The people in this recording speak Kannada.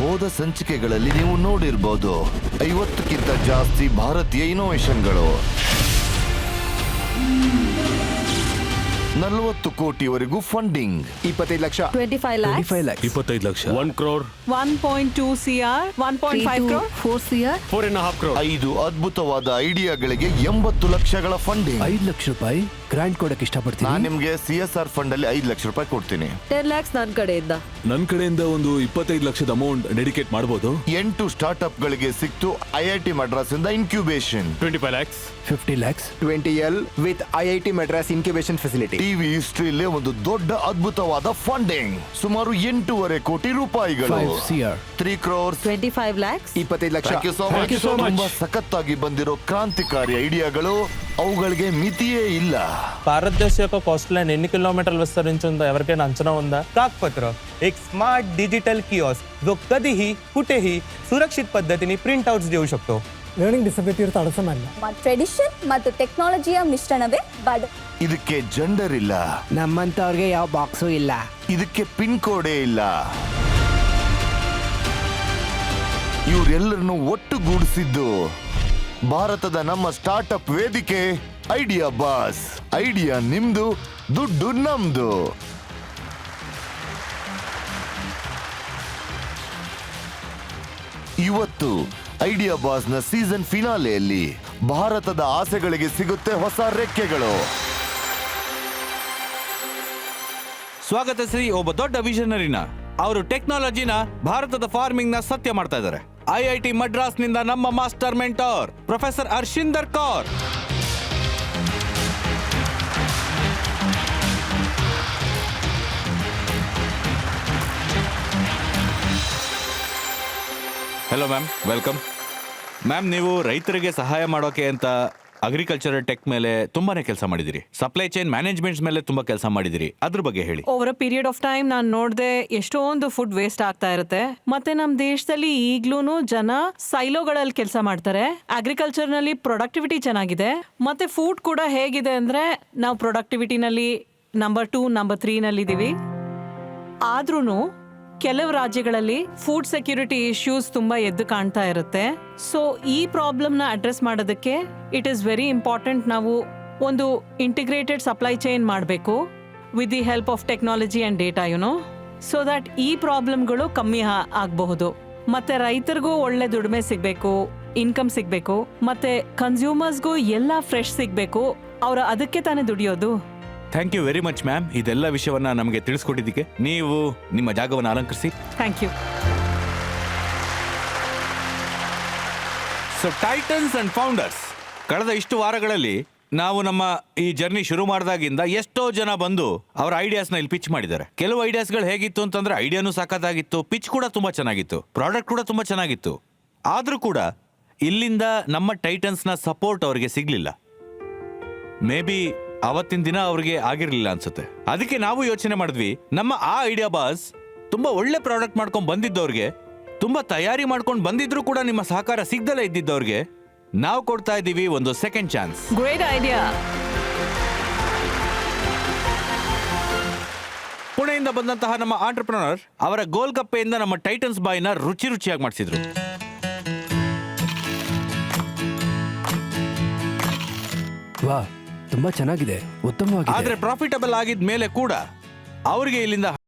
ಹೋದ ಸಂಚಿಕೆಗಳಲ್ಲಿ ನೀವು ನೋಡಿರ್ಬೋದು 50ಕ್ಕಿಂತ ಜಾಸ್ತಿ ಭಾರತೀಯ ಇನೋವೇಷನ್ಗಳು, 40 ಕೋಟಿವರೆಗೂ funding, 25 lakh, 25 lakhs, 25 lakh, 1 crore, 1.2 CR, 1.5 crore, 4 CR, 4.5 crore. 5 ಅದ್ಭುತವಾದ ಐಡಿಯಾಗಳಿಗೆ 80 ಲಕ್ಷಗಳ ಫಂಡಿಂಗ್. 5 ಲಕ್ಷ ರೂಪಾಯಿ ಗ್ರಾಂಟ್ ಕೊಡಕ್ಕೆ ಇಷ್ಟಪಡ್ತೀನಿ. ನಾನು ನಿಮ್ಗೆ CSR ಫಂಡ್ ಅಲ್ಲಿ 5 ಲಕ್ಷ ರೂಪಾಯಿ ಕೊಡ್ತೀನಿ. 10 lakhs ನನ್ನ ಕಡೆಯಿಂದ. ನನ್ನ ಕಡೆಯಿಂದ ಒಂದು 25 ಲಕ್ಷದ ಅಮೌಂಟ್ ಡೆಡಿಕೇಟ್ ಮಾಡಬಹುದು. 8 ಸ್ಟಾರ್ಟ್ಅಪ್ ಗಳಿಗೆ ಸಿಕ್ತು IIT ಮಡ್ರಾಸ್ ಇಂದ incubation. 25 lakhs, 50 lakhs, 20L with IIT Madras incubation facility. TV ಹಿಸ್ಟ್ರಿಯಲ್ಲೇ ಒಂದು ದೊಡ್ಡ ಅದ್ಭುತವಾದ ಫಂಡಿಂಗ್, ಸುಮಾರು 8.5 ಕೋಟಿ ರೂಪಾಯಿಗಳು. 5 CR, 3 crores, 25 lakhs. 25 lakh. Thank you so Thank you so much. much. ತುಂಬಾ సఖత్తాಗಿ ಬಂದಿರೋ క్రాంతికారి ఐడియాಗಳು, అವುಗಳಿಗೆ మితియే ಇಲ್ಲ. భారతదేశ యొక్క కోస్ట్ లైన్ ఎన్ని కిలోమీటర్లు విస్తరించిందో ఎవరికైనా అంచనా ఉందా? कागपत्र एक स्मार्ट डिजिटल किओस्क जो कधीही कुठेही सुरक्षित पद्धतीने प्रिंट आउट्स देऊ शकतो. Learning disability ಅಡಸಮಲ್ಲ. ಟ್ರೆಡಿಷನ್ ಮತ್ತು ಟೆಕ್ನಾಲಜಿಯ ಮಿಶ್ರಣವೇ ಬಡ್. ಇದಕ್ಕೆ ಜೆಂಡರ್ ಇಲ್ಲ, ನಮ್ಮಂತವ್ರಿಗೆ ಯಾವ ಬಾಕ್ಸು ಇಲ್ಲ, ಇದಕ್ಕೆ ಪಿನ್ ಕೋಡೇ ಇಲ್ಲ. ಇವರೆಲ್ಲರನ್ನು ಒಟ್ಟುಗೂಡಿಸಿದ್ದು ಭಾರತದ ನಮ್ಮ ಸ್ಟಾರ್ಟ್ಅಪ್ ವೇದಿಕೆ ಐಡಿಯಾ ಬಾಸ್. ಐಡಿಯಾ ನಿಮ್ದು, ದುಡ್ಡು ನಮ್ದು. ಇವತ್ತು ಐಡಿಯಾ ಬಾಸ್ ನ ಸೀಸನ್ ಫಿನಾಲೆಯಲ್ಲಿ ಭಾರತದ ಆಸೆಗಳಿಗೆ ಸಿಗುತ್ತೆ ಹೊಸ ರೆಕ್ಕೆಗಳು. ಸ್ವಾಗತಿಸಿ ಒಬ್ಬ ದೊಡ್ಡ ವಿಷನರಿನ. ಅವರು ಟೆಕ್ನಾಲಜಿನ ಭಾರತದ ಫಾರ್ಮಿಂಗ್ ನ ಸತ್ಯ ಮಾಡ್ತಾ ಇದ್ದಾರೆ. IIT ಮಡ್ರಾಸ್ ನಿಂದ ನಮ್ಮ master mentor professor Arshinder Kaur. Hello ma'am, welcome. Ma'am, ನೀವು ರೈತರಿಗೆ ಸಹಾಯ ಮಾಡೋಕೆ ಅಂತ ಅಗ್ರಿಕಲ್ಚರ್ ಟೆಕ್ ಮೇಲೆ ತುಂಬಾನೇ ಕೆಲಸ ಮಾಡಿದಿರಿ, ಸಪ್ಲೈ ಚೈನ್ ಮ್ಯಾನೇಜ್ಮೆಂಟ್ಸ್ ಮೇಲೆ ತುಂಬಾ ಕೆಲಸ ಮಾಡಿದಿರಿ. ಅದ್ರ ಬಗ್ಗೆ ಹೇಳಿ. Over a period of time ನಾನು ನೋಡಿದೆ ಎಷ್ಟೊಂದು ಫುಡ್ ವೇಸ್ಟ್ ಆಗ್ತಾ ಇರುತ್ತೆ. ಮತ್ತೆ ನಮ್ಮ ದೇಶದಲ್ಲಿ ಈಗ್ಲೂ ಜನ ಸೈಲೋಗಳಲ್ಲಿ ಕೆಲಸ ಮಾಡ್ತಾರೆ. ಅಗ್ರಿಕಲ್ಚರ್ ನಲ್ಲಿ ಪ್ರೊಡಕ್ಟಿವಿಟಿ ಚೆನ್ನಾಗಿದೆ, ಮತ್ತೆ ಫುಡ್ ಕೂಡ ಹೇಗಿದೆ ಅಂದ್ರೆ ನಾವು ಪ್ರೊಡಕ್ಟಿವಿಟಿನಲ್ಲಿ ನಂಬರ್ 2, ನಂಬರ್ 3 ನಲ್ಲಿ ಇದೀವಿ. ಆದ್ರೂ ಕೆಲವು ರಾಜ್ಯಗಳಲ್ಲಿ ಫುಡ್ ಸೆಕ್ಯೂರಿಟಿ ಇಶ್ಯೂಸ್ ತುಂಬಾ ಎದ್ದು ಕಾಣ್ತಾ ಇರುತ್ತೆ. ಸೊ ಈ ಪ್ರಾಬ್ಲಮ್ನ ಅಡ್ರೆಸ್ ಮಾಡೋದಕ್ಕೆ ಇಟ್ ಈಸ್ ವೆರಿ ಇಂಪಾರ್ಟೆಂಟ್. ನಾವು ಒಂದು ಇಂಟಿಗ್ರೇಟೆಡ್ ಸಪ್ಲೈ ಚೈನ್ ಮಾಡಬೇಕು with the help of technology and data, so that ಈ ಪ್ರಾಬ್ಲಮ್ಗಳು ಕಮ್ಮಿ ಆಗಬಹುದು. ಮತ್ತೆ ರೈತರಿಗೂ ಒಳ್ಳೆ ದುಡಿಮೆ ಸಿಗಬೇಕು, ಇನ್ಕಮ್ ಸಿಗಬೇಕು, ಮತ್ತೆ ಕನ್ಸ್ಯೂಮರ್ಸ್ಗೂ ಎಲ್ಲ ಫ್ರೆಶ್ ಸಿಗಬೇಕು. ಅವ್ರ ಅದಕ್ಕೆ ತಾನೇ ದುಡಿಯೋದು. Thank you very much ma'am, ಇದೆಲ್ಲ ವಿಷಯವನ್ನ ನಮಗೆ ತಿಳಿಸ್ಕೊಟ್ಟಿದ್ದಕ್ಕೆ. ನೀವು ನಿಮ್ಮ ಜಾಗವನ್ನು ಅಲಂಕರಿಸಿ. Thank you. So Titans and Founders, ಕಳೆದ ಇಷ್ಟು ವಾರಗಳಲ್ಲಿ ನಾವು ನಮ್ಮ ಈ ಜರ್ನಿ ಶುರು ಮಾಡಿದಾಗಿಂದ ಎಷ್ಟೋ ಜನ ಬಂದು ಅವರ ಐಡಿಯಾಸ್ನ ಇಲ್ಲಿ ಪಿಚ್ ಮಾಡಿದ್ದಾರೆ. ಕೆಲವು ಐಡಿಯಾಸ್ಗಳು ಹೇಗಿತ್ತು ಅಂತಂದ್ರೆ ಐಡಿಯಾನು ಸಾಕಾಗಿತ್ತು, ಪಿಚ್ ಕೂಡ ತುಂಬಾ ಚೆನ್ನಾಗಿತ್ತು, ಪ್ರಾಡಕ್ಟ್ ಕೂಡ ತುಂಬಾ ಚೆನ್ನಾಗಿತ್ತು. ಆದ್ರೂ ಕೂಡ ಇಲ್ಲಿಂದ ನಮ್ಮ ಟೈಟನ್ಸ್ನ ಸಪೋರ್ಟ್ ಅವರಿಗೆ ಸಿಗ್ಲಿಲ್ಲ. ಮೇ ಬಿ ಅವತ್ತಿನ ದಿನ ಅವ್ರಿಗೆ ಆಗಿರ್ಲಿಲ್ಲ ಅನ್ಸುತ್ತೆ. ಅದಕ್ಕೆ ನಾವು ಯೋಚನೆ ಮಾಡಿದ್ವಿ, ನಮ್ಮ ಆ ಐಡಿಯಾ ಬಾಸ್ ತುಂಬಾ ಒಳ್ಳೆ ಪ್ರಾಡಕ್ಟ್ ಮಾಡ್ಕೊಂಡು ಬಂದಿದ್ದವ್ರಿಗೆ, ತುಂಬಾ ತಯಾರಿ ಮಾಡ್ಕೊಂಡು ಬಂದಿದ್ರು ಕೂಡ ನಿಮ್ಮ ಸಹಕಾರ ಸಿಗ್ದಲೇ ಇದ್ದಿದ್ದವ್ರಿಗೆ ನಾವು ಕೊಡ್ತಾ ಇದ್ದೀವಿ ಒಂದು ಸೆಕೆಂಡ್ ಚಾನ್ಸ್. Great idea. ಪುಣೆಯಿಂದ ಬಂದಂತಹ ನಮ್ಮ ಆಂಟರ್ಪ್ರನರ್ ಅವರ ಗೋಲ್ಗಪ್ಪೆಯಿಂದ ನಮ್ಮ ಟೈಟನ್ಸ್ ಬಾಯ್ನ ರುಚಿ ರುಚಿಯಾಗಿ ಮಾಡಿಸಿದ್ರು. ವಾ, ತುಂಬಾ ಚೆನ್ನಾಗಿದೆ, ಉತ್ತಮವಾಗಿದೆ. ಆದ್ರೆ ಪ್ರಾಫಿಟಬಲ್ ಆಗಿದ ಮೇಲೆ ಕೂಡ ಅವರಿಗೆ ಇಲ್ಲಿಂದ